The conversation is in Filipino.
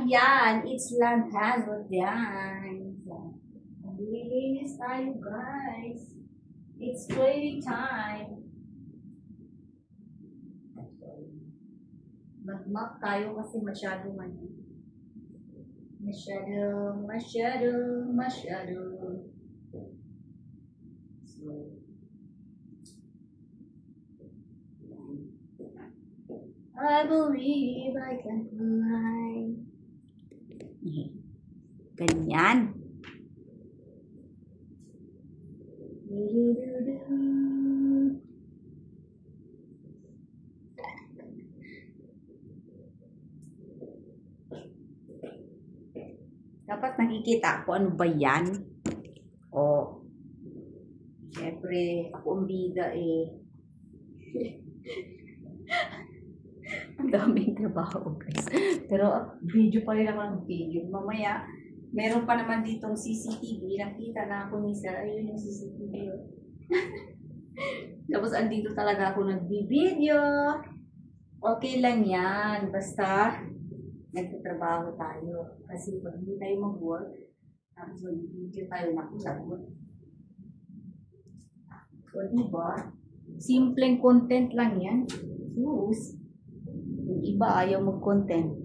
lang yan. It's lang hazard yan. Maglilinis tayo, guys. It's cleaning time. Mag-map tayo kasi masyado. So, I believe I can fly. Ganyan. Dapat nakikita ko ano ba yan. Oh. Siyempre, ako ang bida eh. Ang daming trabaho, guys. Pero video pa rin ako ng video. Mamaya, meron pa naman ditong CCTV. Nakita na ako ni Sir. Ayun yung CCTV. Tapos andito talaga ako nagbibideo. Okay lang yan. Basta, nagtatrabaho tayo. Kasi pag hindi tayo mag-work, tapos mag-video tayo nakusagot. So, diba? Simpleng content lang yan. Sus. Yung iba ayaw mag-content.